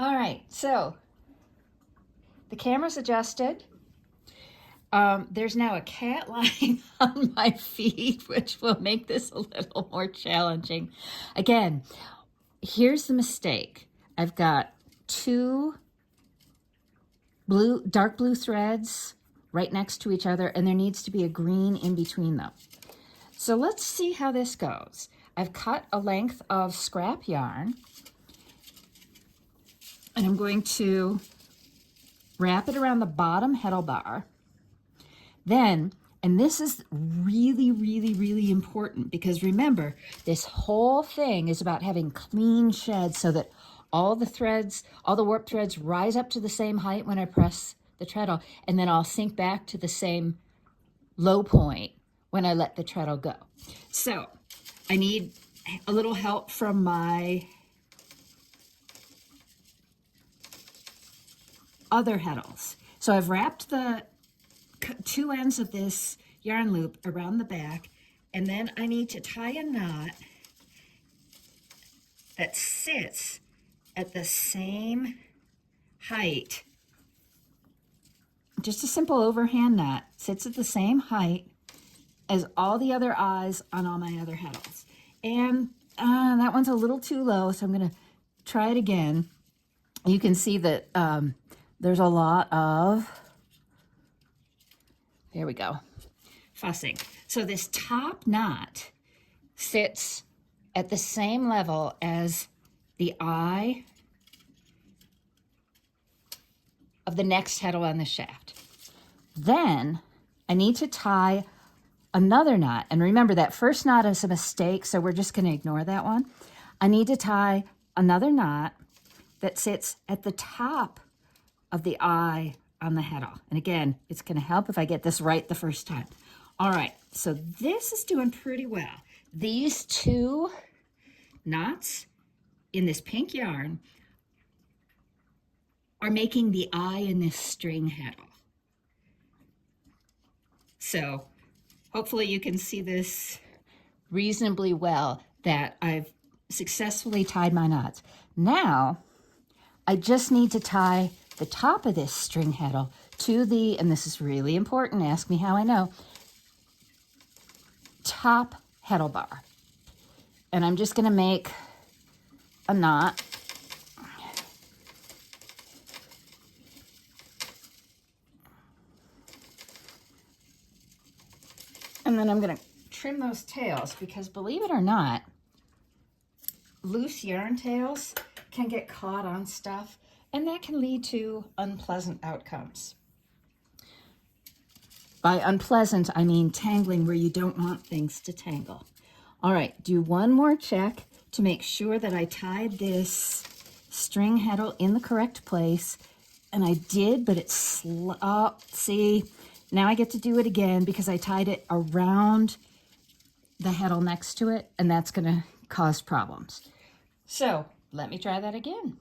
All right, so the camera's adjusted. There's now a cat lying on my feet, which will make this a little more challenging. Again, here's the mistake. I've got two dark blue threads right next to each other, and there needs to be a green in between them. So let's see how this goes. I've cut a length of scrap yarn, and I'm going to wrap it around the bottom heddle bar. Then, and this is really, really, really important, because remember, this whole thing is about having clean sheds so that all the threads, all the warp threads rise up to the same height when I press the treadle, and then I'll sink back to the same low point when I let the treadle go. So I need a little help from my other heddles. So I've wrapped the two ends of this yarn loop around the back, and then I need to tie a knot that sits at the same height. Just a simple overhand knot, sits at the same height as all the other eyes on all my other heddles. And that one's a little too low, so I'm going to try it again. You can see that there's a lot of, there we go, fussing. So this top knot sits at the same level as the eye of the next heddle on the shaft. Then I need to tie another knot. And remember, that first knot is a mistake, so we're just going to ignore that one. I need to tie another knot that sits at the top of the eye on the heddle. And again, it's going to help if I get this right the first time. All right, so this is doing pretty well. These two knots in this pink yarn are making the eye in this string heddle. So hopefully you can see this reasonably well, that I've successfully tied my knots. Now, I just need to tie the top of this string heddle to the, and this is really important, ask me how I know, top heddle bar. And I'm just going to make a knot. And then I'm going to trim those tails, because believe it or not, loose yarn tails can get caught on stuff, and that can lead to unpleasant outcomes. By unpleasant, I mean tangling where you don't want things to tangle. All right, do one more check to make sure that I tied this string heddle in the correct place. And I did, but it's, see, now I get to do it again because I tied it around the heddle next to it, and that's gonna cause problems. So let me try that again.